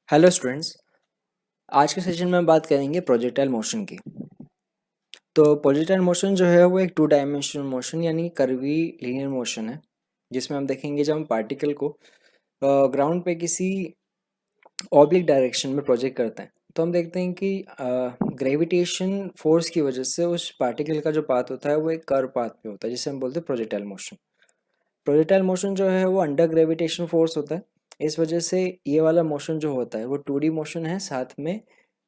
Hello students. आज के session में बात करेंगे प्रोजेक्टाइल मोशन की। तो प्रोजेक्टाइल मोशन जो है वो एक टू डायमेंशनल मोशन यानी कर्वी लीनियर मोशन है, जिसमें हम देखेंगे जब हम पार्टिकल को ग्राउंड पे किसी ऑब्लिक डायरेक्शन में प्रोजेक्ट करते हैं तो हम देखते हैं कि ग्रेविटेशन फोर्स की वजह से उस पार्टिकल का जो पाथ होता है वो एक कर्व पाथ पे होता है, जिसे हम बोलते हैं प्रोजेक्टाइल मोशन। प्रोजेक्टाइल मोशन जो है वो अंडर ग्रेविटेशन फोर्स होता है। इस वजह से ये वाला मोशन जो होता है वो 2D मोशन है, साथ में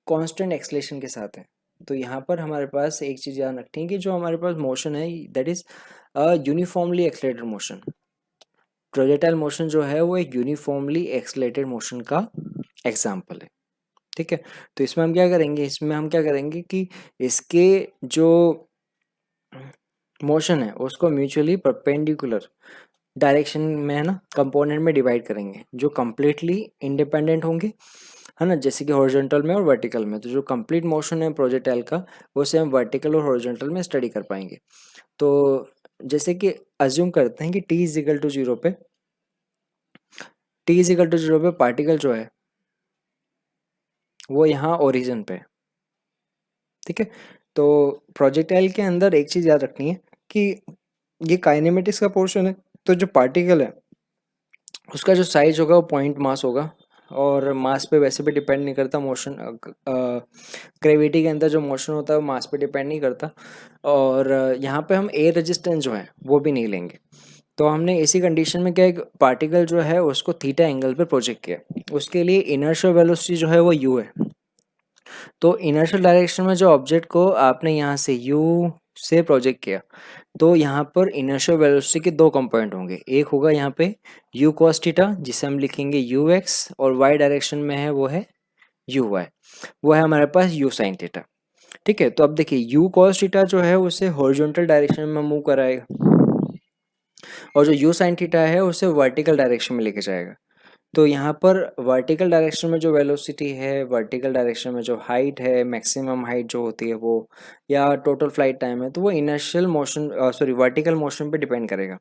कांस्टेंट एक्सलेशन के साथ है। तो यहाँ पर हमारे पास एक चीज़ याद रखनी है कि जो हमारे पास मोशन है that is uniformly accelerated motion. Projectile motion जो है वो एक यूनिफॉर्मली एक्सलेटेड मोशन का एग्जाम्पल है। ठीक है, तो इसमें हम क्या करेंगे कि इसके जो मोशन है उसको म्यूचुअली परपेंडिकुलर डायरेक्शन में है ना कंपोनेंट में डिवाइड करेंगे, जो कम्प्लीटली इंडिपेंडेंट होंगे, है ना, जैसे कि हॉरिजॉन्टल में और वर्टिकल में। तो जो कंप्लीट मोशन है प्रोजेक्टाइल का उसे हम वर्टिकल और हॉरिजॉन्टल में स्टडी कर पाएंगे। तो जैसे कि अज्यूम करते हैं कि T is equal to zero पे पार्टिकल जो है वो यहाँ ओरिजिन पे है। ठीक है, तो प्रोजेक्टाइल के अंदर एक चीज़ याद रखनी है कि ये काइनेमेटिक्स का पोर्शन है। तो जो पार्टिकल है उसका जो साइज होगा वो पॉइंट मास होगा, और मास पे वैसे भी डिपेंड नहीं करता। मोशन ग्रेविटी के अंदर जो मोशन होता है वो मास पे डिपेंड नहीं करता। और यहाँ पे हम एयर रेजिस्टेंस जो है वो भी नहीं लेंगे। तो हमने इसी कंडीशन में क्या, एक पार्टिकल जो है उसको थीटा एंगल पे प्रोजेक्ट किया। उसके लिए इनर्शियल वेलोसिटी जो है वो यू है। तो इनर्शियल डायरेक्शन में जो ऑब्जेक्ट को आपने यहाँ से यू से प्रोजेक्ट किया, तो यहाँ पर इनर्शियल वेलोसिटी के दो कंपोनेंट होंगे। एक होगा यहाँ पे यू कॉस थीटा, जिसे हम लिखेंगे यू एक्स, और वाई डायरेक्शन में है वो है यू वाई, वो है हमारे पास यू साइन थीटा। ठीक है, तो अब देखिए यू कॉस थीटा जो है उसे हॉरिजॉन्टल डायरेक्शन में मूव कराएगा, और जो यू साइन थीटा है उसे वर्टिकल डायरेक्शन में लेके जाएगा। तो यहाँ पर वर्टिकल डायरेक्शन में जो वेलोसिटी है, वर्टिकल डायरेक्शन में जो हाइट है, मैक्सिमम हाइट जो होती है वो, या टोटल फ्लाइट टाइम है, तो वो इनर्शियल मोशन वर्टिकल मोशन पे डिपेंड करेगा।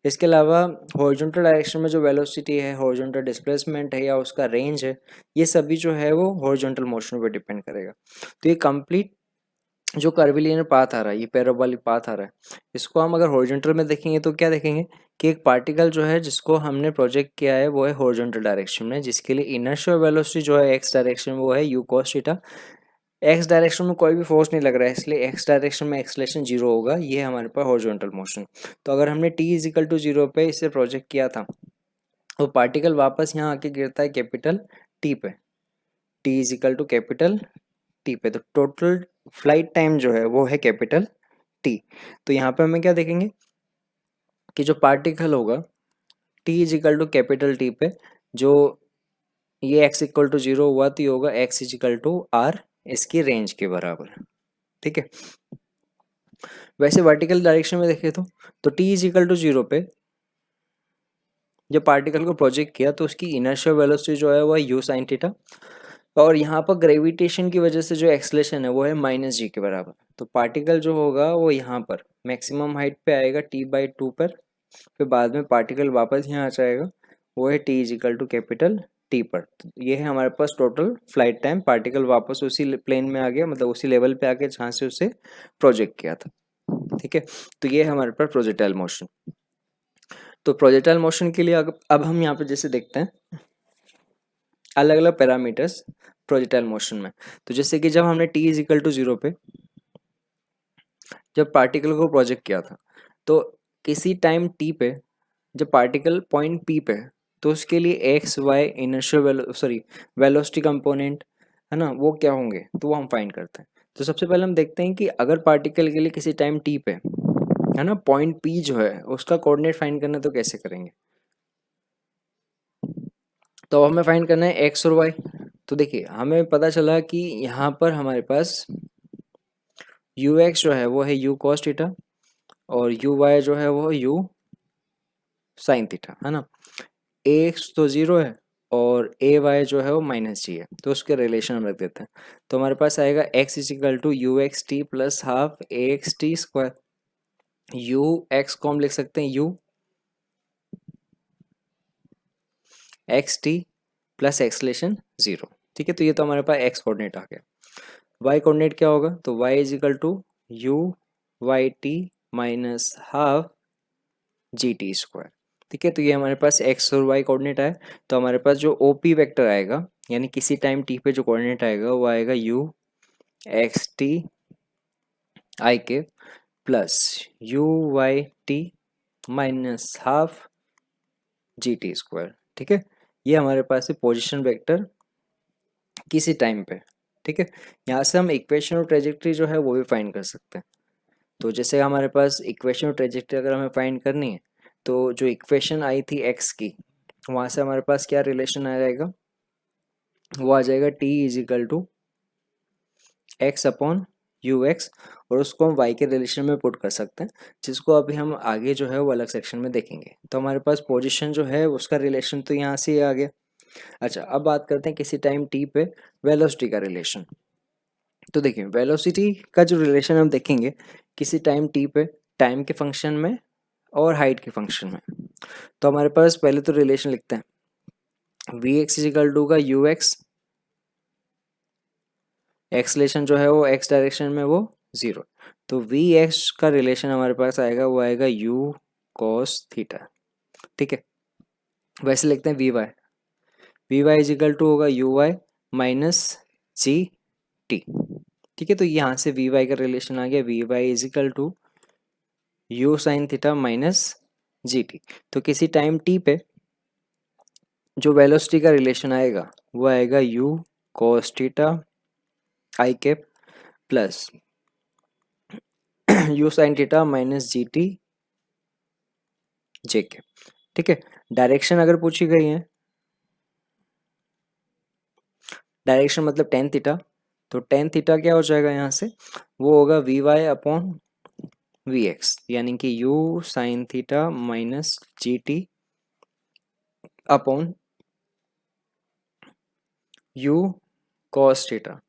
इसके अलावा हॉरिजॉन्टल डायरेक्शन में जो वेलोसिटी है, हॉरिजॉन्टल डिस्प्लेसमेंट है या उसका रेंज है, ये सभी जो है वो हॉरिजॉन्टल मोशन पे डिपेंड करेगा। तो ये कंप्लीट जो कर्विलिनियर पाथ आ रहा है, ये पैराबोलिक पाथ आ रहा है, इसको हम अगर हॉरिजॉन्टल में देखेंगे तो क्या देखेंगे कि एक पार्टिकल जो है जिसको हमने प्रोजेक्ट किया है वो है हॉरिजॉन्टल डायरेक्शन में, जिसके लिए इनर्शियल वेलोसिटी जो है एक्स डायरेक्शन में वो है you cos theta. X direction में कोई भी फोर्स नहीं लग रहा है, इसलिए एक्स डायरेक्शन में एक्सलेशन जीरो होगा। ये हमारे पास हॉरिजॉन्टल मोशन। तो अगर हमने T is equal to zero पे इसे प्रोजेक्ट किया था, तो पार्टिकल वापस यहाँ आके गिरता है कैपिटल टी पे। T is equal to capital T पे, तो टोटल फ्लाइट टाइम जो है वो है कैपिटल टी। तो यहाँ पे हमें क्या देखेंगे कि जो पार्टिकल होगा T is equal to capital T पे, जो ये एक्स इक्वल टू जीरो हुआ तो ये होगा X is equal to R, इसकी रेंज के बराबर। ठीक है, वैसे वर्टिकल डायरेक्शन में देखें तो T is equal to zero पे जब पार्टिकल को प्रोजेक्ट किया तो उसकी इनर्शियल वेलोसिटी जो है वो है यू साइन थीटा, और यहाँ पर ग्रेविटेशन की वजह से जो एक्सलेशन है वो है माइनस जी के बराबर। तो पार्टिकल जो होगा वो यहाँ पर मैक्सिमम हाइट पे आएगा टी बाई टू पर, फिर बाद में पार्टिकल वापस यहाँ आ जाएगा, वो है T is equal to capital T पर। तो ये है हमारे पास टोटल फ्लाइट टाइम। पार्टिकल वापस उसी प्लेन में आ गया, मतलब उसी लेवल पे आ गया जहाँ से उसे प्रोजेक्ट किया था। ठीक है, तो ये है हमारे पास प्रोजेक्टाइल मोशन। तो प्रोजेक्टाइल मोशन के लिए अब हम यहाँ पे जैसे देखते हैं अलग अलग पैरामीटर्स प्रोजेक्टाइल मोशन में। तो जैसे कि जब हमने T is equal to zero पे जब पार्टिकल को प्रोजेक्ट किया था, तो किसी टाइम टी पे जब पार्टिकल पॉइंट पी पे है, तो उसके लिए X Y inertial velocity component है ना, वो क्या होंगे तो वो हम फाइंड करते हैं। तो सबसे पहले हम देखते हैं कि अगर पार्टिकल के लिए किसी टाइम टी पे है ना पॉइंट पी जो है उसका कोऑर्डिनेट फाइंड करना, तो कैसे करेंगे। तो हमें फाइंड करना है एक्स और वाई। तो देखिए हमें पता चला कि यहाँ पर हमारे पास यू एक्स जो है वो है यू कॉस थीटा, और यू वाई जो है वो यू साइन थीटा, है ना। ए एक्स तो जीरो है और ए वाई जो है वो माइनस जी है, तो उसके रिलेशन हम रख देते हैं। तो हमारे पास आएगा X is equal to you X T plus half A X T square. U X को हम लिख सकते हैं U X T plus acceleration 0। ठीक है, तो ये तो हमारे पास एक्स कोऑर्डिनेट आ गया। वाई कोऑर्डिनेट क्या होगा, तो y is equal to you Y T minus half G T square. ठीक है, तो ये हमारे पास एक्स और वाई कोऑर्डिनेट आए। तो हमारे पास जो ओ पी वैक्टर आएगा, यानी किसी टाइम टी पे जो कोऑर्डिनेट आएगा वो आएगा यू एक्स टी आई के plus U Y T minus half G T square. ठीक है, ये हमारे पास है पोजिशन वेक्टर किसी टाइम पे। ठीक है, यहाँ से हम इक्वेशन और ट्रेजेक्ट्री जो है वो भी फाइंड कर सकते हैं। तो जैसे हमारे पास इक्वेशन और ट्रेजेक्ट्री अगर हमें फाइंड करनी है, तो जो इक्वेशन आई थी एक्स की, वहाँ से हमारे पास क्या रिलेशन आ जाएगा, वो आ जाएगा T is equal to X upon U x, और उसको हम वाई के रिलेशन में पुट कर सकते हैं, जिसको अभी हम आगे जो है वो अलग सेक्शन में देखेंगे। तो हमारे पास पोजीशन जो है उसका रिलेशन तो यहाँ से ही आ गया। अच्छा, अब बात करते हैं किसी टाइम टी पे वेलोसिटी का रिलेशन। तो देखिए, वेलोसिटी का जो रिलेशन हम देखेंगे किसी टाइम टी पे, टाइम के फंक्शन में और हाइट के फंक्शन में। तो हमारे पास पहले तो रिलेशन लिखते हैं, वी एक्स इजिकल टू का यू एक्स, एक्सलेशन जो है वो एक्स डायरेक्शन में वो 0। तो वी एक्स का रिलेशन हमारे पास आएगा, वो आएगा यू कॉस थीटा। ठीक है, वैसे लिखते हैं वी वाई इजिकल टू होगा U Y minus G T. ठीक है, तो यहाँ से वी वाई का रिलेशन आ गया, V Y is equal to U sine theta minus G T. तो किसी टाइम टी पे जो वेलोसिटी का रिलेशन आएगा वो आएगा U cos theta I cap plus U sine theta minus G T J cap. ठीक है, डायरेक्शन अगर पूछी गई है, डायरेक्शन मतलब टेन थीटा, तो टेन थीटा क्या हो जाएगा यहाँ से, वो होगा V Y upon V X, यानी कि U sine theta minus G T upon U cos theta.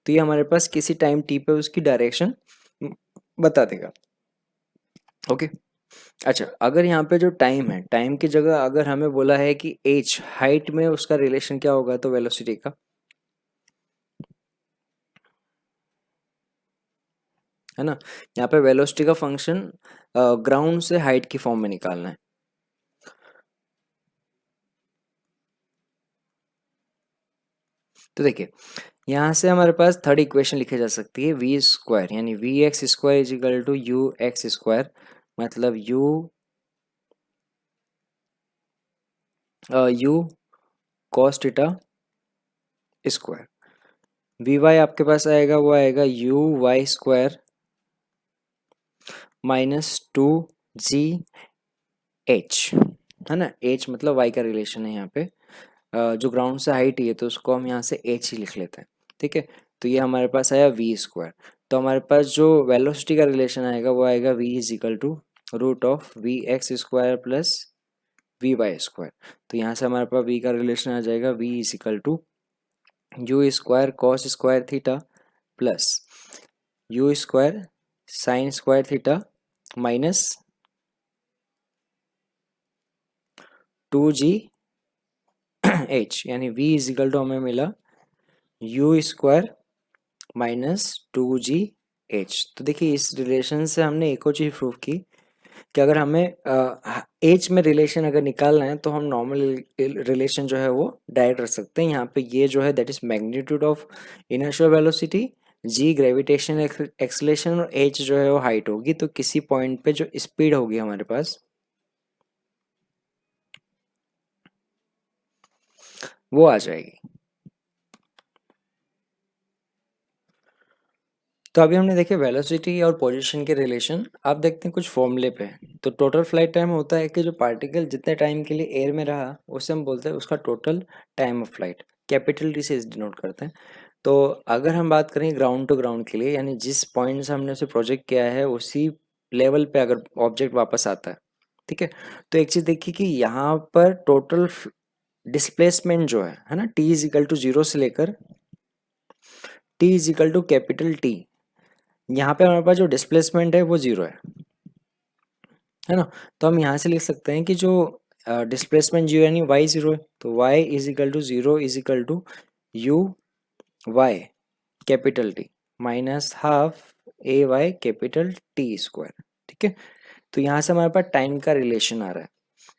तो ये हमारे पास किसी टाइम टी पे उसकी डायरेक्शन बता देगा। ओके, अच्छा, अगर यहाँ पे जो टाइम है, टाइम की जगह अगर हमें बोला है कि एच हाइट में उसका रिलेशन क्या होगा, तो वेलोसिटी का, है ना, यहाँ पे वेलोसिटी का फंक्शन ग्राउंड से हाइट की फॉर्म में निकालना है। तो देखिए, यहाँ से हमारे पास थर्ड इक्वेशन लिखी जा सकती है वी स्क्वायर, यानी v x square is equal to you x square, मतलब u cos theta square. V y आपके पास आएगा, वो आएगा you Y square minus two ji h, है ना, एच मतलब वाई का रिलेशन है यहाँ पे। जो ग्राउंड से हाइट ही है तो उसको हम यहाँ से एच ही लिख लेते हैं। ठीक है, तो ये हमारे पास आया वी स्क्वायर। तो हमारे पास जो वेलोसिटी का रिलेशन आएगा वो आएगा V is equal to root of V x square plus V Y square. तो यहाँ से हमारे पास वी का रिलेशन आ जाएगा, V is equal to you square cos square theta plus U square sine square theta minus two ji H, यानी v is equal to हमें मिला यू स्क्वायर माइनस टू जी एच। तो देखिए, इस रिलेशन से हमने एक और चीज़ प्रूव की कि अगर हमें एच में रिलेशन अगर निकालना है तो हम नॉर्मल रिलेशन जो है वो डायरेक्ट रख सकते हैं। यहाँ पे ये जो है that is magnitude of inertial velocity, G gravitation acceleration, और एच जो है वो हाइट होगी। तो किसी पॉइंट पे जो स्पीड होगी हमारे पास वो आ जाएगी। तो अभी हमने देखे वेलोसिटी और पोजीशन के रिलेशन। आप देखते हैं कुछ फॉर्मूले पे। तो टोटल फ्लाइट टाइम होता है कि जो पार्टिकल जितने टाइम के लिए एयर में रहा उसे हम बोलते हैं उसका total time of flight, capital T से डिनोट करते हैं। तो अगर हम बात करें ग्राउंड टू ग्राउंड के लिए, यानी जिस पॉइंट से हमने उसे प्रोजेक्ट किया है उसी लेवल पे अगर ऑब्जेक्ट वापस आता है, ठीक है, तो एक चीज़ देखिए कि यहाँ पर टोटल डिस्प्लेसमेंट जो है ना, T is equal to zero से लेकर T is equal to capital T, यहाँ पे हमारे पास जो डिस्प्लेसमेंट है वो जीरो है ना। तो हम यहाँ से लिख सकते हैं कि जो डिस्प्लेसमेंट जीरो यानी वाई जीरो है, तो Y is equal to zero is equal to you Y capital T minus half A Y capital T square. ठीक है, तो यहाँ से हमारे पास टाइम का रिलेशन आ रहा है।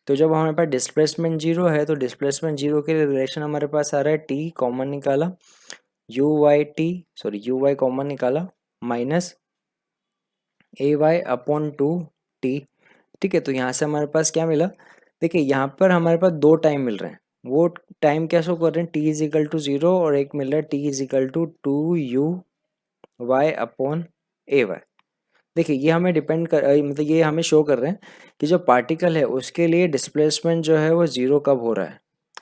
तो जब हमारे पास डिस्प्लेसमेंट जीरो है तो डिस्प्लेसमेंट जीरो के लिए रिलेशन हमारे पास आ रहा है टी कॉमन निकाला, यू वाई कॉमन निकाला माइनस ए वाई अपॉन टू टी। ठीक है, तो यहाँ से हमारे पास क्या मिला, देखिए यहाँ पर हमारे पास दो टाइम मिल रहे हैं, वो टाइम क्या शो कर रहे हैं, T is equal to zero और एक मिल रहा है T is equal to two you Y upon A Y. देखिए ये हमें डिपेंड कर मतलब ये हमें शो कर रहे हैं कि जो पार्टिकल है उसके लिए डिस्प्लेसमेंट जो है वो जीरो कब हो रहा है।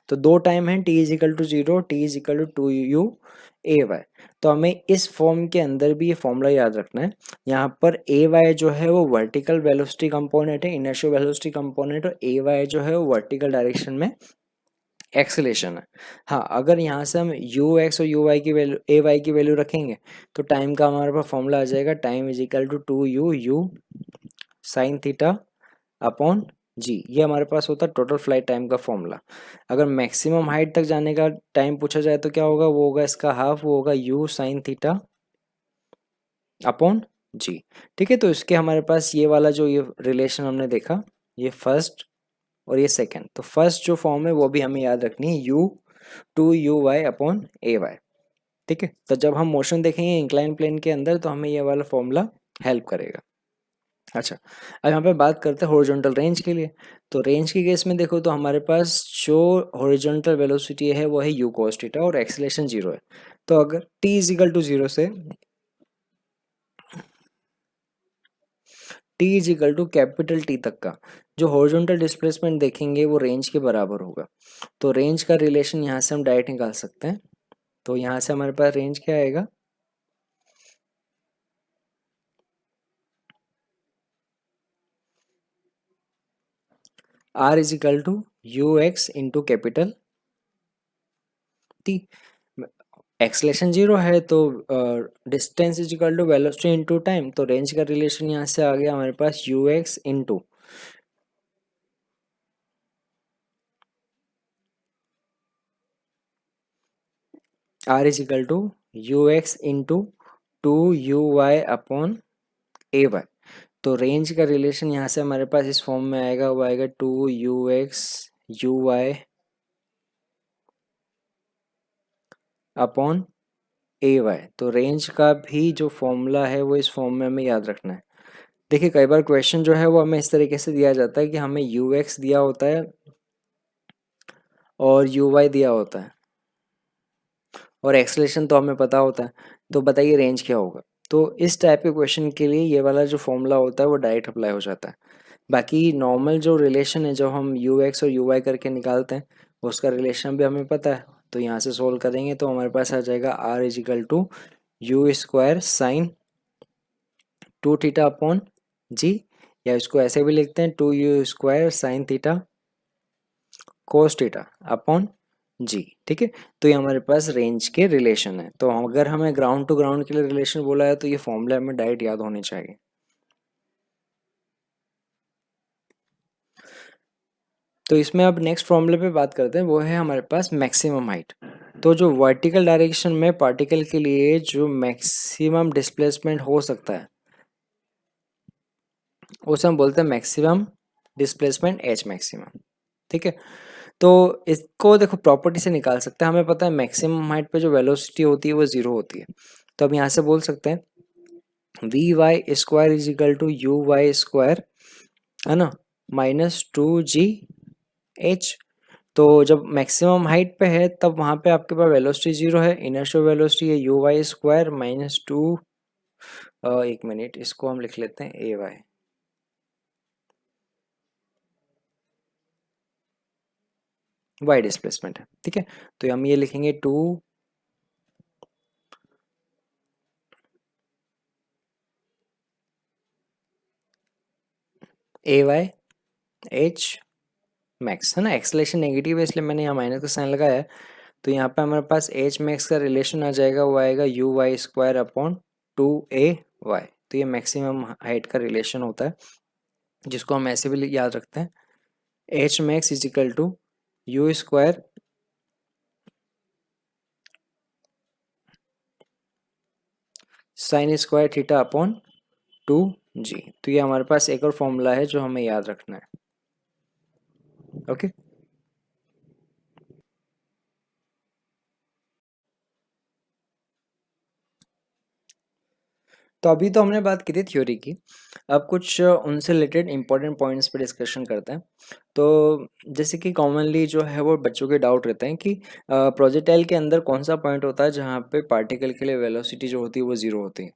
तो दो टाइम है, T is equal to zero, T is equal to two U A Y. तो हमें इस फॉर्म के अंदर भी ये फॉर्मूला याद रखना है। यहाँ पर ए वाई जो है वो वर्टिकल वेलोसिटी कंपोनेंट है, इनर्शियल वेलोसिटी कंपोनेंट, और ए वाई जो है वो वर्टिकल डायरेक्शन में एक्सेलेरेशन है। हाँ, अगर यहाँ से हम यू एक्स और यू वाई की वैल्यू ए वाई की वैल्यू रखेंगे तो टाइम का हमारे पास फॉर्मूला आ जाएगा, time is equal to two u u sine theta upon g. ये हमारे पास होता है टोटल फ्लाइट टाइम का फॉर्मूला। अगर मैक्सिमम हाइट तक जाने का टाइम पूछा जाए तो क्या होगा, वो होगा इसका हाफ, वो होगा you sine theta upon g. ठीक है, तो इसके हमारे पास ये वाला जो ये रिलेशन हमने देखा, ये फर्स्ट और ये सेकंड, तो फर्स्ट जो फॉर्म है वो भी हमें याद रखनी है, U two you Y upon A Y. ठीक है, तो जब हम मोशन देखेंगे इंक्लाइन प्लेन के अंदर तो हमें ये वाला फॉर्मूला हेल्प करेगा। अच्छा, अब यहाँ पे बात करते हैं हॉरिजॉन्टल रेंज के लिए। तो रेंज के केस में देखो तो हमारे पास जो हॉरिजॉन्टल वेलोसिटी है वो है यू कॉस थीटा और एक्सेलरेशन जीरो है। तो अगर t is equal to zero से t is equal to capital T तक का जो हॉरिजॉन्टल डिस्प्लेसमेंट देखेंगे वो रेंज के बराबर होगा। तो रेंज का रिलेशन यहाँ से हम डायरेक्ट निकाल सकते हैं। तो यहाँ से हमारे पास रेंज क्या आएगा, R is equal to you x into capital T. Acceleration zero है तो distance is equal to velocity into time, तो रेंज का रिलेशन यहाँ से आ गया हमारे पास u x into R is equal to you x into two you Y upon A Y. तो रेंज का रिलेशन यहाँ से हमारे पास इस फॉर्म में आएगा, वो आएगा two you X U Y upon A Y. तो रेंज का भी जो फॉर्मूला है वो इस फॉर्म में हमें याद रखना है। देखिए कई बार क्वेश्चन जो है वो हमें इस तरीके से दिया जाता है कि हमें यू एक्स दिया होता है और यू वाई दिया होता है और एक्सलेशन तो हमें पता होता है, तो बताइए रेंज क्या होगा। तो इस टाइप के क्वेश्चन के लिए ये वाला जो फॉर्मूला होता है वो डायरेक्ट अप्लाई हो जाता है। बाकी नॉर्मल जो रिलेशन है जो हम यू एक्स और यू वाई करके निकालते हैं उसका रिलेशन भी हमें पता है। तो यहाँ से सोल्व करेंगे तो हमारे पास आ जाएगा R is equal to you square sine two theta upon g, या इसको ऐसे भी लिखते हैं two you square sine theta cos theta upon g. ठीक है, तो ये हमारे पास रेंज के रिलेशन है। तो अगर हमें ग्राउंड टू ग्राउंड के लिए रिलेशन बोला है तो ये फॉर्मूला हमें डायरेक्ट याद होने चाहिए। तो इसमें अब नेक्स्ट फॉर्मूले पे बात करते हैं, वो है हमारे पास मैक्सिमम हाइट। तो जो वर्टिकल डायरेक्शन में पार्टिकल के लिए जो मैक्सिमम डिस्प्लेसमेंट हो सकता है उसे हम बोलते हैं मैक्सिमम डिस्प्लेसमेंट एच मैक्सिमम। ठीक है, तो इसको देखो प्रॉपर्टी से निकाल सकते हैं। हमें पता है मैक्सिमम हाइट पे जो वेलोसिटी होती है वो जीरो होती है। तो अब यहाँ से बोल सकते हैं V Y square is equal to you Y square, है ना, माइनस टू जी एच। तो जब मैक्सिमम हाइट पे है तब वहाँ पे आपके पास वेलोसिटी जीरो है, इनर्शियल वेलोसिटी है U Y square minus two, एक मिनट इसको हम लिख लेते हैं ए वाई, वाई डिस्प्लेसमेंट है। ठीक है, तो हम ये लिखेंगे two A Y H max, है ना, एक्सलेशन नेगेटिव है इसलिए मैंने यहाँ माइनस का साइन लगाया है। तो यहाँ पे हमारे पास एच मैक्स का रिलेशन आ जाएगा, वो आएगा you Y square upon two A Y. तो ये मैक्सिमम हाइट का रिलेशन होता है जिसको हम ऐसे भी याद रखते हैं, H max is equal to you square sine square theta upon 2g। तो ये हमारे पास एक और फॉर्मूला है जो हमें याद रखना है। ओके, तो अभी तो हमने बात की थी थ्योरी की, अब कुछ उनसे रिलेटेड इंपॉर्टेंट पॉइंट्स पे डिस्कशन करते हैं। तो जैसे कि कॉमनली जो है वो बच्चों के डाउट रहते हैं कि प्रोजेक्टाइल के अंदर कौन सा पॉइंट होता है जहाँ पे पार्टिकल के लिए वेलोसिटी जो होती है वो जीरो होती है।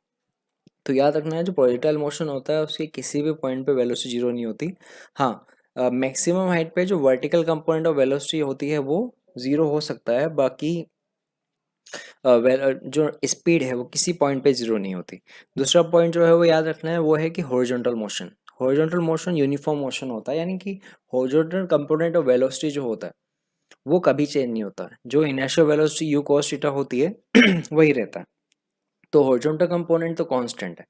तो याद रखना है, जो प्रोजेक्टाइल मोशन होता है उसके किसी भी पॉइंट पे वेलोसिटी जीरो नहीं होती। हाँ, मैक्सिमम हाइट पे जो वर्टिकल कंपोनेंट ऑफ वेलोसिटी होती है वो जीरो हो सकता है, बाकी जो स्पीड है वो किसी पॉइंट पे जीरो नहीं होती। दूसरा पॉइंट जो है वो याद रखना है, वो है कि horizontal motion. Horizontal motion uniform motion होता है, यानी कि हॉरिजॉन्टल कंपोनेंट ऑफ वेलोसिटी जो होता है वो कभी चेंज नहीं होता है। जो inertial velocity you cos theta होती है वही रहता है। तो हॉरिजॉन्टल कंपोनेंट तो कांस्टेंट है,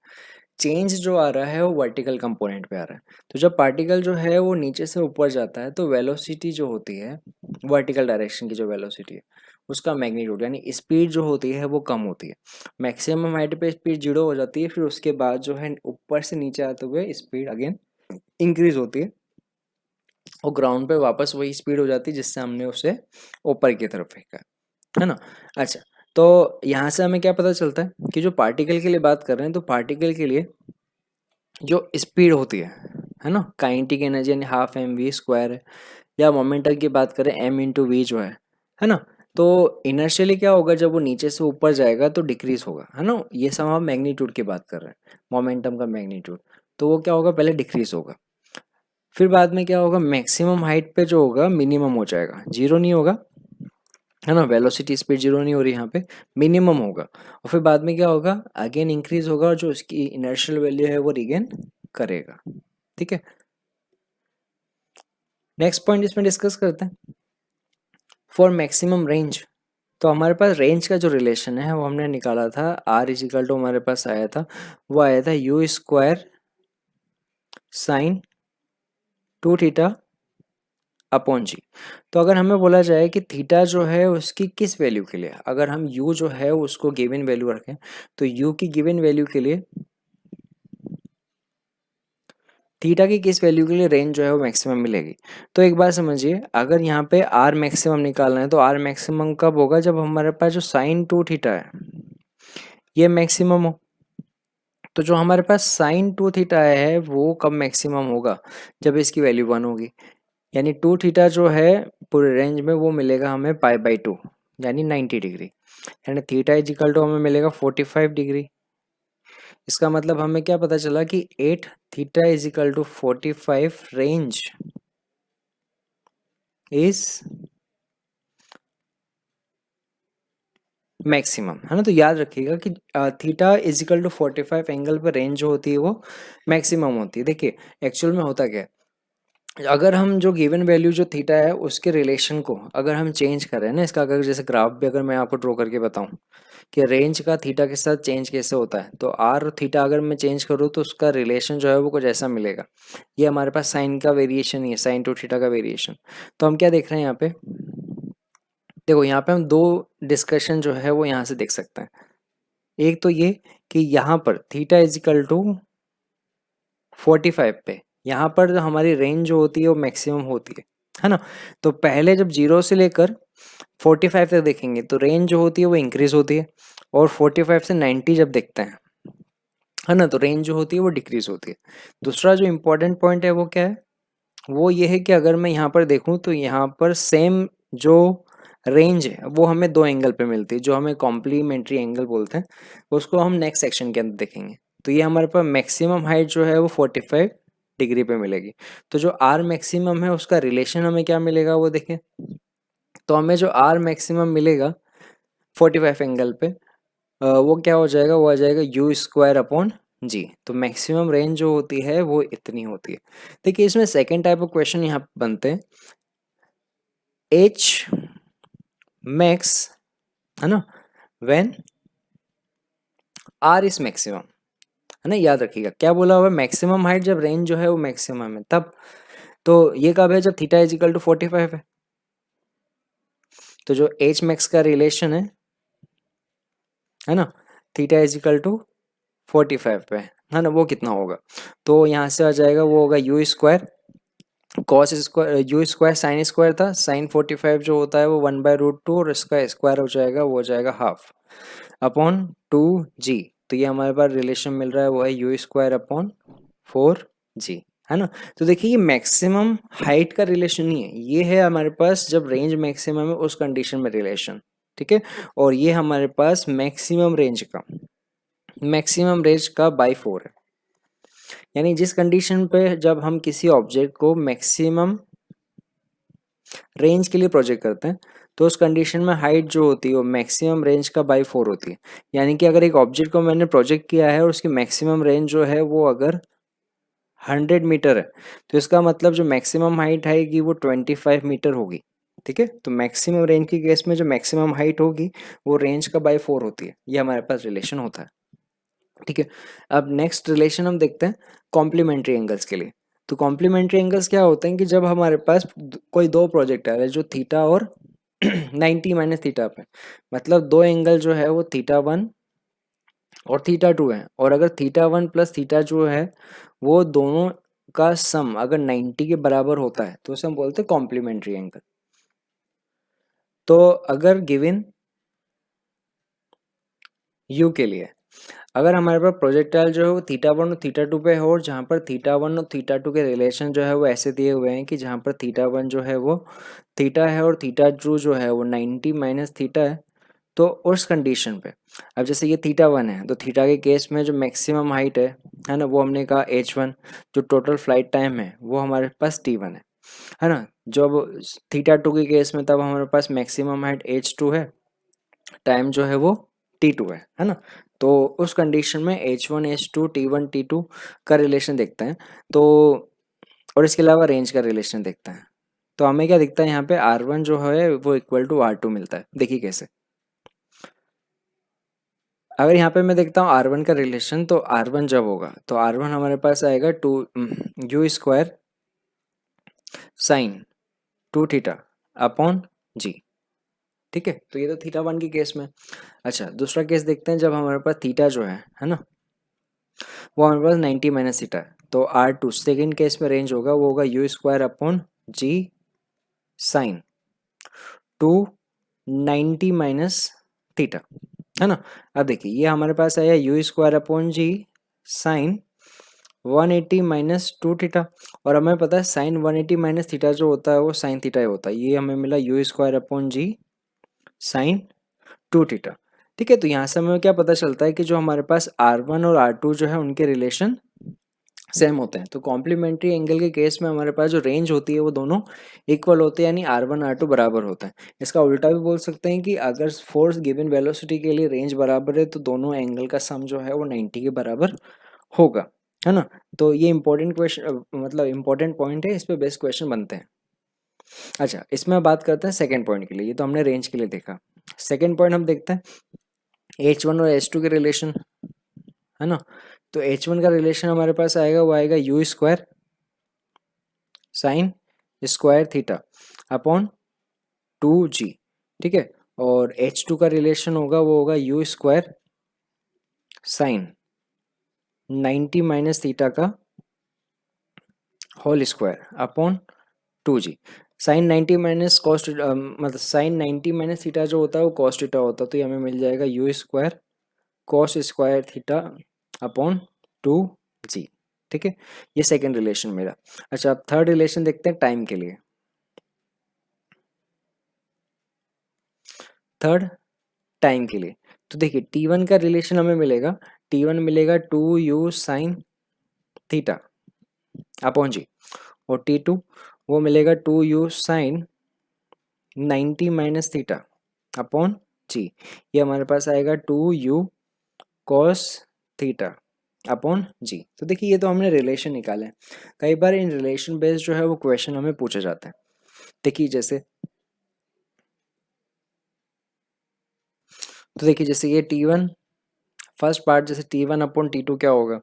चेंज जो आ रहा है वो वर्टिकल कंपोनेंट पे आ रहा है। तो जब पार्टिकल जो है वो नीचे से ऊपर जाता है तो वेलोसिटी जो होती है, वर्टिकल डायरेक्शन की जो वेलोसिटी है उसका मैग्नीट्यूड यानी स्पीड जो होती है वो कम होती है। मैक्सिमम हाइट पे स्पीड जीरो हो जाती है, फिर उसके बाद जो है ऊपर से नीचे आते हुए स्पीड अगेन इंक्रीज होती है और ग्राउंड पे वापस वही स्पीड हो जाती है जिससे हमने उसे ऊपर की तरफ फेंका, है ना। अच्छा, तो यहाँ से हमें क्या पता चलता है कि जो पार्टिकल के लिए बात कर रहे हैं, तो पार्टिकल के लिए जो स्पीड होती है ना, काइनेटिक एनर्जी यानी हाफ एम वी स्क्वायर है, या मोमेंटम की बात करें एम इंटू वी जो है ना। तो इनर्शियली क्या होगा, जब वो नीचे से ऊपर जाएगा तो डिक्रीज होगा, है ना। ये सब हम मैग्नीट्यूड की बात कर रहे हैं, मोमेंटम का मैग्नीट्यूड। तो वो क्या होगा, पहले डिक्रीज होगा, फिर बाद में क्या होगा, मैक्सिमम हाइट पे जो होगा मिनिमम हो जाएगा, जीरो नहीं होगा, है ना। वेलोसिटी स्पीड जीरो नहीं हो रही यहाँ पे, मिनिमम होगा। और फिर बाद में क्या होगा, अगेन इंक्रीज होगा और जो उसकी इनर्शियल वैल्यू है वो रिगेन करेगा। ठीक है, नेक्स्ट पॉइंट इसमें डिस्कस करते हैं, फॉर मैक्सिमम रेंज। तो हमारे पास रेंज का जो रिलेशन है वो हमने निकाला था, आर इजिकल टू हमारे पास आया था, वो आया था u square sine 2 theta upon g. तो अगर हमें बोला जाए कि थीटा जो है उसकी किस वैल्यू के लिए, अगर हम यू जो है उसको गिवन वैल्यू रखें, तो यू की गिवन वैल्यू के लिए थीटा की किस वैल्यू के लिए रेंज जो है वो मैक्सिमम मिलेगी। तो एक बार समझिए, अगर यहाँ पे आर मैक्सिमम निकालना है तो आर मैक्सिमम कब होगा, जब हमारे पास जो साइन 2 थीटा है ये मैक्सिमम हो। तो जो हमारे पास साइन 2 थीटा है वो कब मैक्सिमम होगा, जब इसकी वैल्यू 1 होगी। यानी 2 थीटा जो है पूरे रेंज में वो मिलेगा हमें पाई/2 यानी 90 डिग्री, यानी थीटा इज इक्वल टू हमें मिलेगा 45 डिग्री। इसका मतलब हमें क्या पता चला कि 8 theta is equal to 45 range is maximum, है ना। तो याद रखिएगा कि theta is equal to 45 angle पर रेंज जो होती है वो मैक्सिमम होती है। देखिए एक्चुअल में होता क्या है, अगर हम जो गिवन वैल्यू जो थीटा है उसके रिलेशन को अगर हम चेंज कर रहे हैं ना, इसका अगर जैसे ग्राफ भी अगर मैं आपको ड्रॉ करके बताऊं कि रेंज का थीटा के साथ चेंज कैसे होता है, तो आर और थीटा अगर मैं चेंज करूँ तो उसका रिलेशन जो है वो कुछ ऐसा मिलेगा। ये हमारे पास साइन का वेरिएशन ही है, साइन 2 थीटा का वेरिएशन। तो हम क्या देख रहे हैं यहाँ पे, देखो यहाँ पे हम दो डिस्कशन जो है वो यहाँ से देख सकते हैं। एक तो ये कि यहाँ पर थीटा इज इक्वल टू 45 पे यहाँ पर जो हमारी रेंज जो होती है वो मैक्सिमम होती है ना। तो पहले जब 0 से लेकर 45 तक देखेंगे तो रेंज जो होती है वो इंक्रीज होती है, और 45 से 90 जब देखते हैं, है ना, तो रेंज जो होती है वो डिक्रीज होती है। दूसरा जो इम्पोर्टेंट पॉइंट है वो क्या है, वो ये है कि अगर मैं यहाँ पर देखूँ तो यहाँ पर सेम जो रेंज है वो हमें दो एंगल पे मिलती है, जो हमें कॉम्प्लीमेंट्री एंगल बोलते हैं, उसको हम नेक्स्ट सेक्शन के अंदर देखेंगे। तो ये हमारे पास मैक्सिमम हाइट जो है वो 45 डिग्री पे मिलेगी। तो जो आर मैक्सिमम है उसका रिलेशन हमें क्या मिलेगा वो देखें, तो हमें जो आर मैक्सिमम मिलेगा 45 एंगल पे, वो क्या हो जाएगा, वो आ जाएगा यू स्क्वायर अपॉन जी। तो मैक्सिमम रेंज जो होती है वो इतनी होती है। देखिए इसमें सेकेंड टाइप ऑफ क्वेश्चन यहाँ पे बनते हैं, एच मैक्स, है ना, व्हेन आर इज मैक्सिमम, है ना। याद रखिएगा क्या बोला हुआ है, मैक्सिमम हाइट जब रेंज जो है वो मैक्सिमम है तब। तो ये कब है, जब थीटा इज इक्वल टू 45 है। तो जो एच मैक्स का रिलेशन है ना, थीटा इज इक्वल टू 45 पे है ना, वो कितना होगा, तो यहाँ से आ जाएगा वो होगा you square cos square, you square sine square था, साइन 45 जो होता है वो 1/√2 और इसका स्क्वायर हो जाएगा, वो हो जाएगा हाफ अपॉन 2g। तो ये हमारे पास रिलेशन मिल रहा है वो है यू स्क्वायर अपॉन 4g, है ना। तो देखिए ये मैक्सिमम हाइट का रिलेशन नहीं है, ये है हमारे पास जब रेंज मैक्सिमम है उस कंडीशन में रिलेशन, ठीक है। और ये हमारे पास मैक्सिमम रेंज का बाई 4 है, यानी जिस कंडीशन पे जब हम किसी ऑब्जेक्ट को मैक्सिमम रेंज के लिए प्रोजेक्ट करते हैं तो उस कंडीशन में हाइट जो होती है वो मैक्सिमम रेंज का बाई 4 होती है। यानी कि अगर एक ऑब्जेक्ट को मैंने प्रोजेक्ट किया है और उसकी मैक्सिमम रेंज जो है वो अगर 100 मीटर है तो इसका मतलब जो मैक्सिमम हाइट आएगी वो 25 मीटर होगी, ठीक है। तो मैक्सिमम रेंज की केस में जो मैक्सिमम हाइट होगी वो रेंज का बाई 4 होती है, ये हमारे पास रिलेशन होता है, ठीक है। अब नेक्स्ट रिलेशन हम देखते हैं कॉम्प्लीमेंट्री एंगल्स के लिए। तो कॉम्प्लीमेंट्री एंगल्स क्या होते हैं कि जब हमारे पास कोई दो प्रोजेक्ट है जो थीटा और 90 माइनस थीटा पे, मतलब दो एंगल जो है वो थीटा 1 और थीटा 2 है, और अगर थीटा 1 प्लस थीटा जो है वो दोनों का सम अगर 90 के बराबर होता है तो उसे हम बोलते हैं कॉम्प्लीमेंट्री एंगल। तो अगर गिवन यू के लिए अगर हमारे पास प्रोजेक्टाइल जो है वो थीटा 1 और थीटा 2 पे हो, और जहाँ पर थीटा 1 और थीटा 2 के रिलेशन जो है वो ऐसे दिए हुए हैं कि जहाँ पर थीटा 1 जो है वो थीटा है और थीटा 2 जो है वो 90 माइनस थीटा है, तो उस कंडीशन पे अब जैसे ये थीटा 1 है तो थीटा के केस में जो मैक्सिमम हाइट है ना, वो हमने कहा h1, जो टोटल फ्लाइट टाइम है वो हमारे पास t1 है ना। जब थीटा 2 के केस में तब हमारे पास मैक्सिमम हाइट h2 है, टाइम जो है वो t2 है ना। तो उस कंडीशन में h1 h2 t1 t2 का रिलेशन देखते हैं, तो और इसके अलावा रेंज का रिलेशन देखते हैं। तो हमें क्या दिखता है यहाँ पे r1 जो है वो इक्वल टू r2 मिलता है। देखिए कैसे, अगर यहाँ पे मैं देखता हूँ R1 का रिलेशन, तो R1 जब होगा तो R1 हमारे पास आएगा two you square sine 2 theta upon g, ठीक है। तो ये तो थीटा 1 की केस में। अच्छा दूसरा केस देखते हैं जब हमारे पास थीटा जो है ना, वो हमारे पास 90 माइनस थीटा है, तो R2 सेकेंड केस में रेंज होगा वो होगा you square upon G sine 290 minus theta, है ना। अब देखिए ये हमारे पास आया U square upon G sine 180 minus 2 theta, और हमें पता है साइन 180 माइनस थीटा जो होता है वो साइन थीटा ही होता है, ये हमें मिला U square upon G sine 2 theta, ठीक है। तो यहाँ से हमें क्या पता चलता है कि जो हमारे पास R1 और R2 जो है उनके रिलेशन सेम होते हैं। तो कॉम्प्लीमेंट्री एंगल के केस में हमारे पास जो रेंज होती है वो दोनों इक्वल होते हैं, यानी R1 R2 बराबर होता है। इसका उल्टा भी बोल सकते हैं कि अगर फोर्स गिवन वेलोसिटी के लिए रेंज बराबर है तो दोनों एंगल का सम जो है वो 90 के बराबर होगा, है ना। तो ये इंपॉर्टेंट क्वेश्चन, मतलब इंपॉर्टेंट पॉइंट है, इस पे बेस्ट क्वेश्चन बनते हैं। अच्छा इसमें बात करते हैं सेकंड पॉइंट के लिए, ये तो हमने रेंज के लिए देखा। सेकंड पॉइंट हम देखते हैं h1 और h2 के रिलेशन, है ना। तो h1 का रिलेशन हमारे पास आएगा वो आएगा you square sine square theta upon 2g, ठीक है। और h2 का रिलेशन होगा वो होगा you square sine 90 minus theta का whole square upon 2g। Sine 90 minus cost मतलब साइन 90 माइनस थीटा जो होता है वो कॉस थीटा होता है, तो ये हमें मिल जाएगा you square cos square theta upon 2g, ठीक है। ये सेकंड रिलेशन मेरा। अच्छा अब थर्ड रिलेशन देखते हैं टाइम के लिए। थर्ड टाइम के लिए तो देखिए t1 का रिलेशन हमें मिलेगा, t1 मिलेगा 2u साइन थीटा अपॉन जी, और t2 वो मिलेगा 2u sine 90 minus theta upon g, ये हमारे पास आएगा 2u cos theta upon g. तो देखिए ये तो हमने रिलेशन निकाले हैं। कई बार इन रिलेशन बेस्ड जो है वो क्वेश्चन हमें पूछे जाते हैं। देखिए जैसे, तो देखिए जैसे ये t1 फर्स्ट पार्ट, जैसे t1 अपॉन t2 क्या होगा,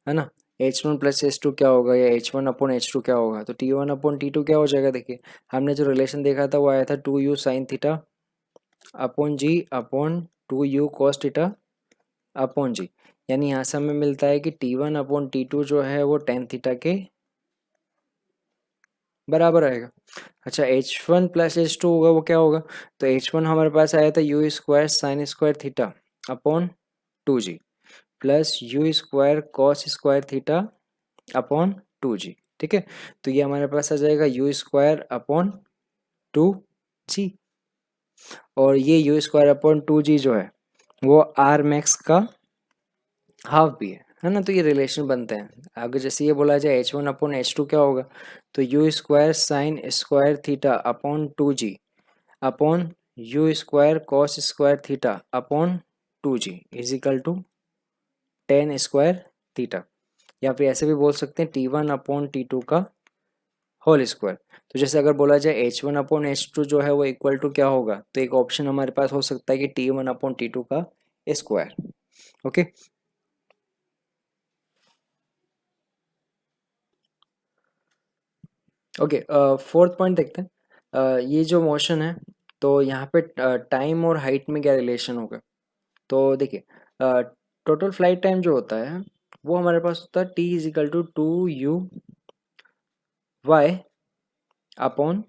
है ना। h1 प्लस h2 क्या होगा, या h1 अपॉन h2 क्या होगा, तो t1 अपॉन t2 क्या हो जाएगा। देखिए हमने जो रिलेशन देखा था वो आया था 2u sine theta upon g upon 2u cos theta upon g, यानी यहाँ से हमें मिलता है कि T1 अपॉन T2 जो है वो tan थीटा के बराबर आएगा। अच्छा, H1 प्लस H2 होगा, वो क्या होगा? तो H1 हमारे पास आया था u square sine square theta upon 2g plus U square cos square theta upon 2g। ठीक है, तो ये हमारे पास आ जाएगा यू स्क्वायर अपॉन 2g, और ये यू स्क्वायर अपॉन 2g जो है वो आर मैक्स का हाफ भी है ना। तो ये रिलेशन बनते हैं। अगर जैसे ये बोला जाए H1 अपॉन H2 क्या होगा, तो U square sine square theta upon 2g upon U square cos square theta upon 2g is equal to tan square theta, या फिर ऐसे भी बोल सकते हैं T1 अपॉन T2 का होल स्क्वायर। तो जैसे अगर बोला जाए H1 अपॉन H2 जो है वो इक्वल टू क्या होगा, तो एक ऑप्शन हमारे पास हो सकता है कि T1 अपॉन T2 का square. Okay, okay, fourth point देखते हैं। ये जो मोशन है, तो यहाँ पे टाइम और हाइट में क्या रिलेशन होगा। तो देखिए, टोटल फ्लाइट टाइम जो होता है वो हमारे पास होता है T is equal to 2u/y upon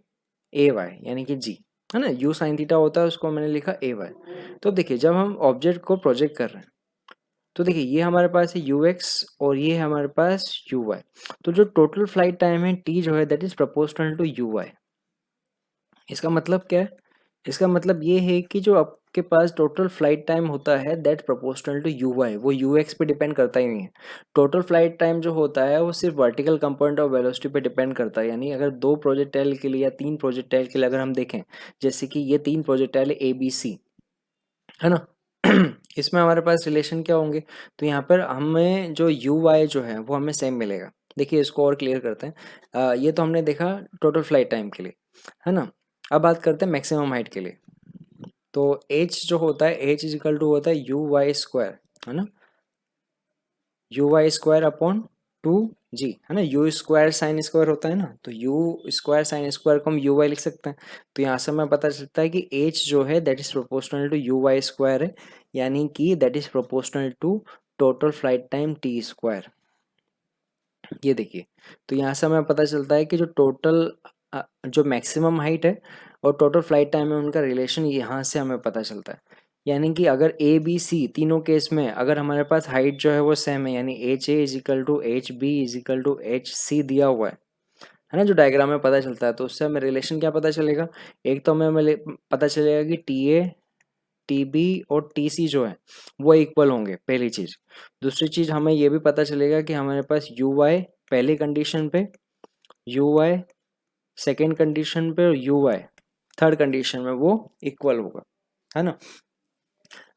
ay, यानी कि g, है ना। u साइन थीटा होता है, उसको मैंने लिखा ay। तो देखिए, जब हम ऑब्जेक्ट को प्रोजेक्ट कर रहे हैं, तो देखिए ये हमारे पास है ux और ये है हमारे पास uy। तो जो टोटल फ्लाइट टाइम है t जो है that is proportional to uy। इसका मतलब क्या है? इसका मतलब ये है कि जो आपके पास टोटल फ्लाइट टाइम होता है that proportional to you Y, वो यू एक्स पे डिपेंड करता ही नहीं है। टोटल फ्लाइट टाइम जो होता है वो सिर्फ वर्टिकल कंपोनेंट ऑफ वेलोसिटी पे डिपेंड करता है। यानी अगर दो प्रोजेक्टाइल के लिए या तीन प्रोजेक्टाइल के लिए अगर हम देखें, जैसे कि ये तीन प्रोजेक्टाइल ए बी सी, है ना। इसमें हमारे पास रिलेशन क्या होंगे, तो यहाँ पर हमें जो यू वाई जो है वो हमें सेम मिलेगा। देखिए इसको और क्लियर करते हैं। ये तो हमने देखा टोटल फ्लाइट टाइम के लिए, है ना। अब बात करते हैं मैक्सिमम हाइट के लिए। तो h जो होता है, h इज इक्वल टू होता है यू वाई स्क्वायर, है ना, you Y square upon 2g, है ना। यू स्क्वायर साइन स्क्वायर होता है ना, तो यू स्क्वायर साइन स्क्वायर को हम यू वाई लिख सकते हैं। तो यहाँ से हमें पता चलता है कि h जो है that is proportional to you Y square है, यानी कि that is proportional to total flight time T square. ये देखिए, तो यहाँ से हमें पता चलता है कि जो टोटल जो मैक्सिमम हाइट है और टोटल फ्लाइट टाइम है उनका रिलेशन यहाँ से हमें पता चलता है। यानी कि अगर ए बी सी तीनों केस में अगर हमारे पास हाइट जो है वो सेम है, यानी H A is equal to H B is equal to H C दिया हुआ है ना, जो डायग्राम में पता चलता है, तो उससे हमें रिलेशन क्या पता चलेगा। एक तो हमें पता चलेगा कि टी ए टी बी और टी सी जो है वो इक्वल होंगे, पहली चीज। दूसरी चीज हमें ये भी पता चलेगा कि हमारे पास यू वाई पहली कंडीशन पे, यू वाई सेकेंड कंडीशन पे और यू वाई थर्ड कंडीशन में वो इक्वल होगा, है ना।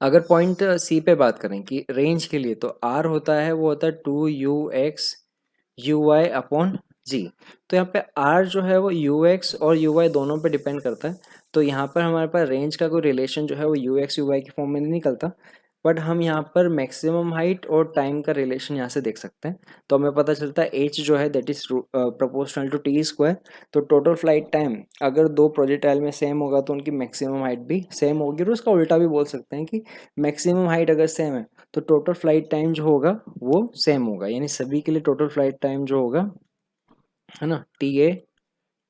अगर पॉइंट सी पे बात करें कि रेंज के लिए, तो आर होता है वो होता है 2u(x) uy अपॉन जी। तो यहाँ पे आर जो है वो ux और uy दोनों पे डिपेंड करता है। तो यहाँ पर हमारे पास रेंज का कोई रिलेशन जो है वो ux uy की फॉर्म में नहीं निकलता, बट हम यहाँ पर मैक्सिमम हाइट और टाइम का रिलेशन यहाँ से देख सकते हैं। तो हमें पता चलता है h जो है that is proportional to T square. तो टोटल फ्लाइट टाइम अगर दो प्रोजेक्टाइल में सेम होगा तो उनकी मैक्सिमम हाइट भी सेम होगी, और उसका उल्टा भी बोल सकते हैं कि मैक्सिमम हाइट अगर सेम है तो टोटल फ्लाइट टाइम जो होगा वो सेम होगा। यानी सभी के लिए टोटल फ्लाइट टाइम जो होगा, है ना, टी ए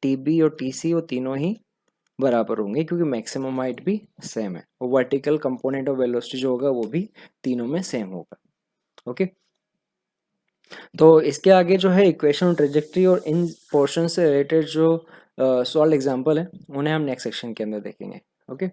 टी बी और टी सी वो तीनों ही बराबर होंगे, क्योंकि मैक्सिमम हाइट भी सेम है और वर्टिकल कंपोनेंट ऑफ वेलोसिटी जो होगा वो भी तीनों में सेम होगा। ओके, तो इसके आगे जो है इक्वेशन और ट्रेजेक्ट्री और इन पोर्शन से रिलेटेड जो सॉल्व एग्जांपल है उन्हें हम नेक्स्ट सेक्शन के अंदर देखेंगे। ओके।